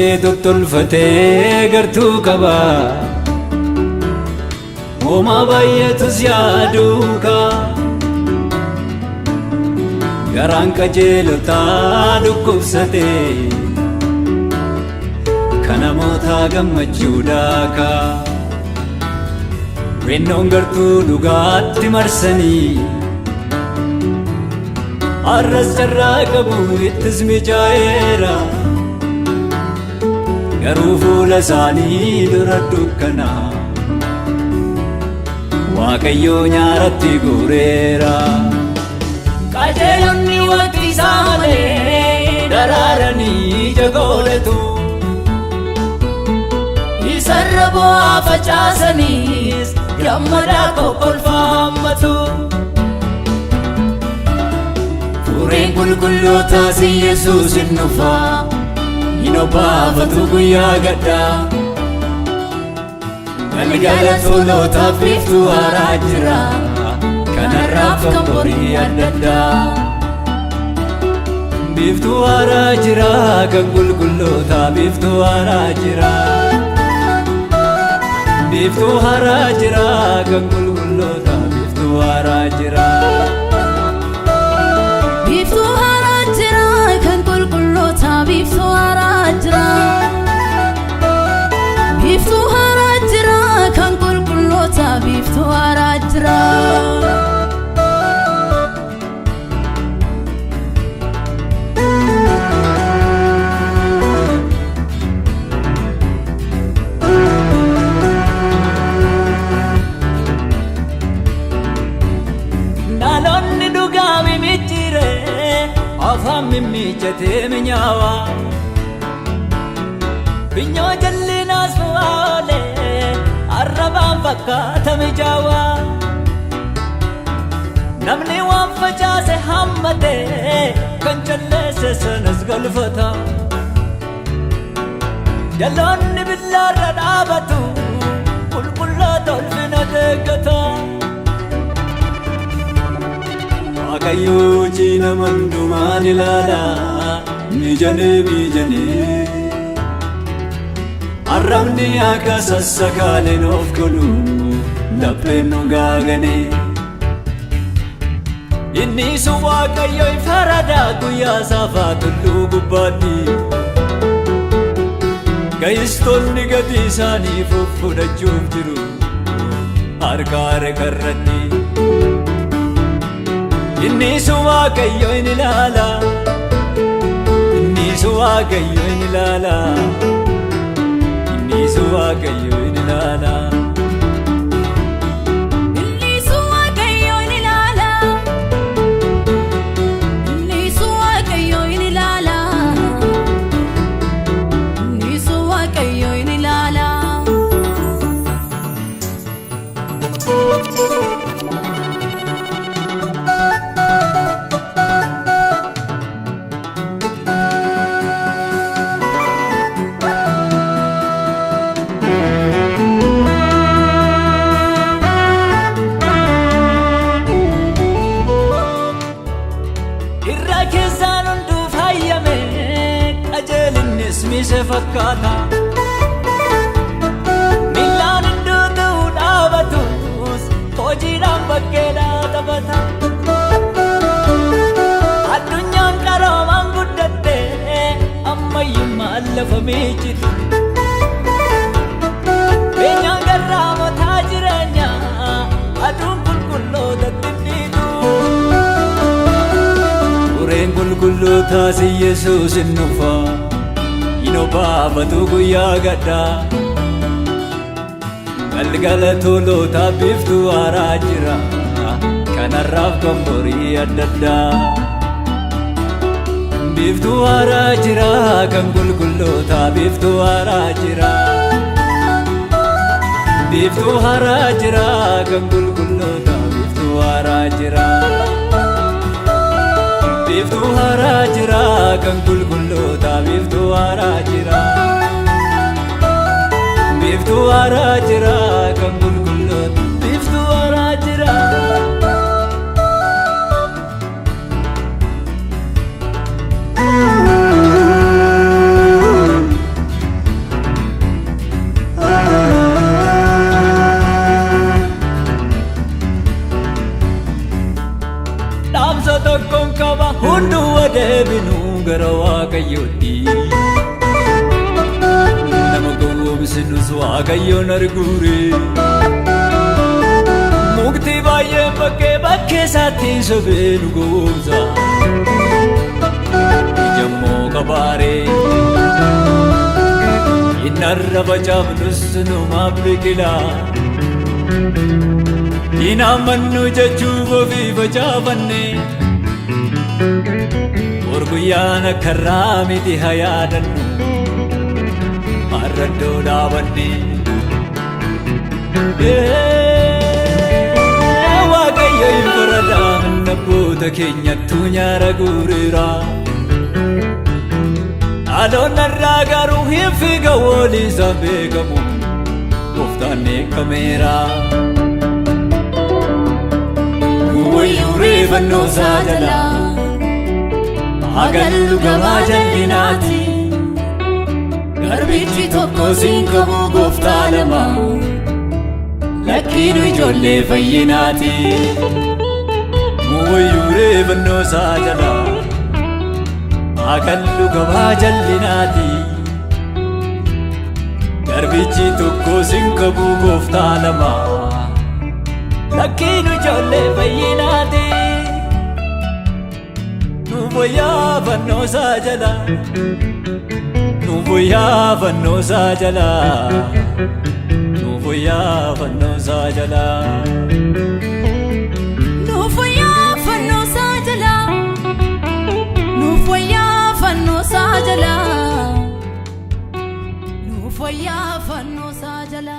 kee tottolfatee gartuu qaba Homaa baay'eetus yaaduuka Garaan qajeelotaa dhukkubsatee Kan namootaa gammachuu daaka Rennoon gartuu dhugaatti marsanii Arras carraa qabu ittis mijaa'eera Garuu fuula isaanii dura dukkana Waaqayyoo nyaaratti guureera Qajeelonni waqtii isaa malee daraaranii jagoolatu Isarra bu'aa facaasaniis gammadaa kokkolfaa hammatu Fureen qulqullootaas Yesuus hin dhufaa Hin obbaafatu guyyaa gaddaa Galgala tolootaaf biiftuu haaraa jira Kanarraaf kan borii adda addaa Biiftuu haaraa jira kan qulqullootaa biiftuu haaraa jira Biiftuu haaraa jira kan qulqullootaa biiftuu haaraa jira Biiftuu haaraa jira kan qulqullootaa biiftuu haaraa jira Biiftuu haaraa jira kan qulqullootaa biiftuu haaraa jira Nalonni dhugaa mimicciire afaan mimmiichatee minyaawa Binyoo jalliinaas fu'aalee arrabaan fakkaata mijaawa Namni waan facaase hammatee kan jalleesse sanas galfata Jaloonni billaarra dhaabatu qulqulloota ulfina deeggata Waaqayyoo ciina mandumaan ilaala mijanee Arrabni akka sassakaaleen of godhu lapheen nu gaagane Innisu Waaqayyoo ifaradaa guyyaa saafaa tulluu gubbaatti Ga'istoonni gatii isaanii fudhachuuf jiru harka harkarratti Innisu Waaqayyoo in ilaala Innisu Waaqayyoo in ilaala Innisu Waaqayyoo in ilaala Innisu Waaqayyoo in ilaala Innisu Waaqayyoo in ilaala Innisu Waaqayyoo in ilaala Irra keessaan hunduu fayyame qajeelinnis mise fakkaata Miillaan hunduu ta'uu dhaabatus hojiidhaan bakkeedhaa taphata Addunyaan qaroomaan guddatte ammayyummaan lafa miichitu Beenyaan garraamotaa jireenyaa aduun qulqullootatti dhiitu Fureen qulqullootaas Yesuus hin dhufaa Hin obbaafatu guyyaa gaddaa Galgala tolootaa biiftuu haaraa jira Kanarraaf kan borii adda addaa Biiftuu haaraa jira kan qulqullootaa biiftuu haaraa jira Biiftuu haaraa jira kan qulqullootaa biiftuu haaraa jira Biiftuu haaraa jira kan qulqullootaa biiftuu haaraa jira Biiftuu haaraa jira kan qulqullootaa biiftuu haaraa jira deebinu gara Waaqayyootti nama gowwoomsinus Waaqayyoon arguure mukti baay'een bakkee isaatti sobee nu gowwoomsa ijammoo qabaaree innarra facaafnus numaaf biqila inaamannu jechuuf ofii facaafanne guyyaa akkarraa miti haa yaadannu har'addoo dhaabanne Waaqayyo hin faradhaa abboota keenyattuu nyaara guureera dhaloonni irraa garuu hin fiiga waliisaan beekamu gooftaan eekkameera wayyuu reeffannoo isaa jalaa agallu gabaa jal'inaati garbichi tokko siin qabu gooftaa lama lakkiinu ijoollee fayyinaati wayyuu reeffannoo isaa jala agallu gabaa jal'inaati garbichi tokko siin qabu gooftaa lama lakkiinu ijoollee fayyinaati Nuvoyaa fannoo isaa jala Nuvoyaa fannoo isaa jala Nuvoyaa fannoo isaa jala Nuvoyaa fannoo isaa jala Nuvoyaa fannoo isaa jala Nuvoyaa fannoo isaa jala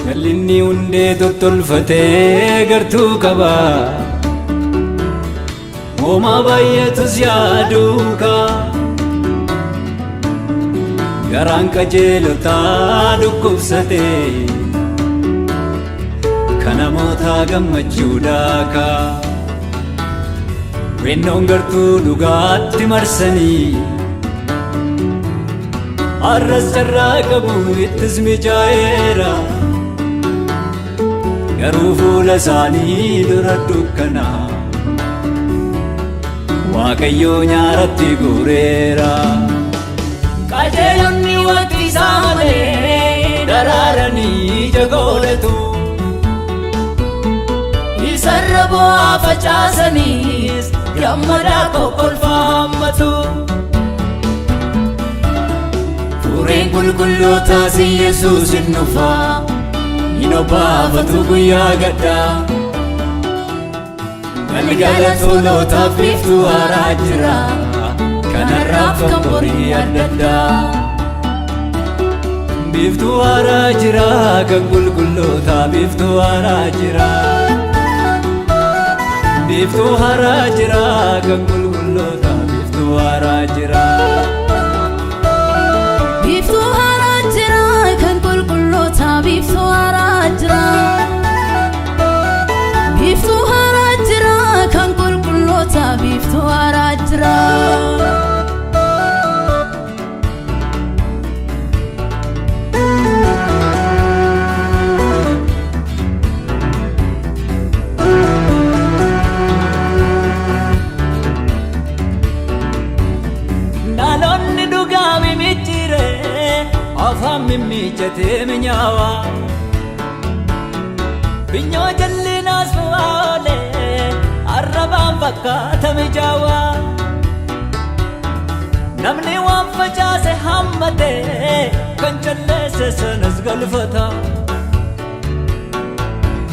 Gallinni hundee tottolfatee gartuu qaba homaa baay'eetus yaaduuka garaan qajeelotaa dhukkubsatee kan namootaa gammachuudhaaka wennoon gartuu dhugaatti marsanii arras carraa qabu ittis mijaa'eera garuu fuula isaanii dura dukkana Waaqayyoo nyaaratti guureera qajeelonni waqtii isaa malee daraaranii jagoolatu isarra bu'aa facaasaniis gammadaa kokkolfaa hammatu fureen qulqullootaas Yesuus hin dhufaa hin obbaafatu guyyaa gaddaa galgala tolootaaf biiftuu haaraa jira kanarraaf kan borii adda addaa biiftuu haaraa jira kan qulqullootaa biiftuu haaraa jira biiftuu haaraa jira kan qulqullootaa biiftuu haaraa jira biiftuu haaraa jira kan qulqullootaa biiftuu haaraa jira biiftuu haaraa jira kan qulqullootaa biiftuu haaraa jira dhaloonni dhugaa mimicciire afaan mimmiichatee minyaawa binyoo jal'inaas fu'aale arrabaan fakkaata mijaawa namni waan facaase hammate kan calleesse sanas galfata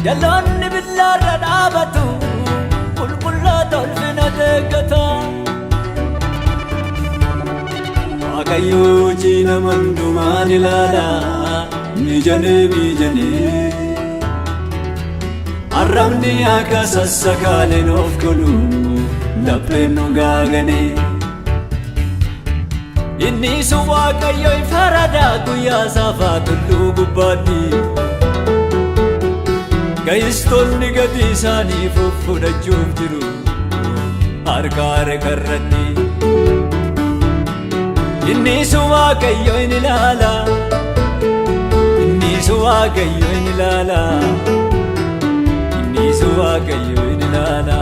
jaloonni billaarra dhaabatu qulqulloota ulfina deeggata Waaqayyoo ciina mandumaan ilaala mijanee arrabni akka sassakaaleen of godhu lapheen nu gaaganii. Inni sun Waaqayyo faradaa guyyaa saafaa tulluu gubbaatti. Ga'istoonni gatii isaanii fudhachuuf jiru harka harkarratti. Inni sun Waaqayyo in ilaala, inni sun Waaqayyo in ilaala, inni sun Waaqayyo in ilaala.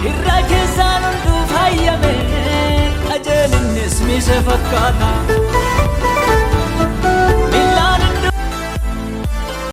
Irra keessaan hunduu faayame qajeelinnis miise fakkaata.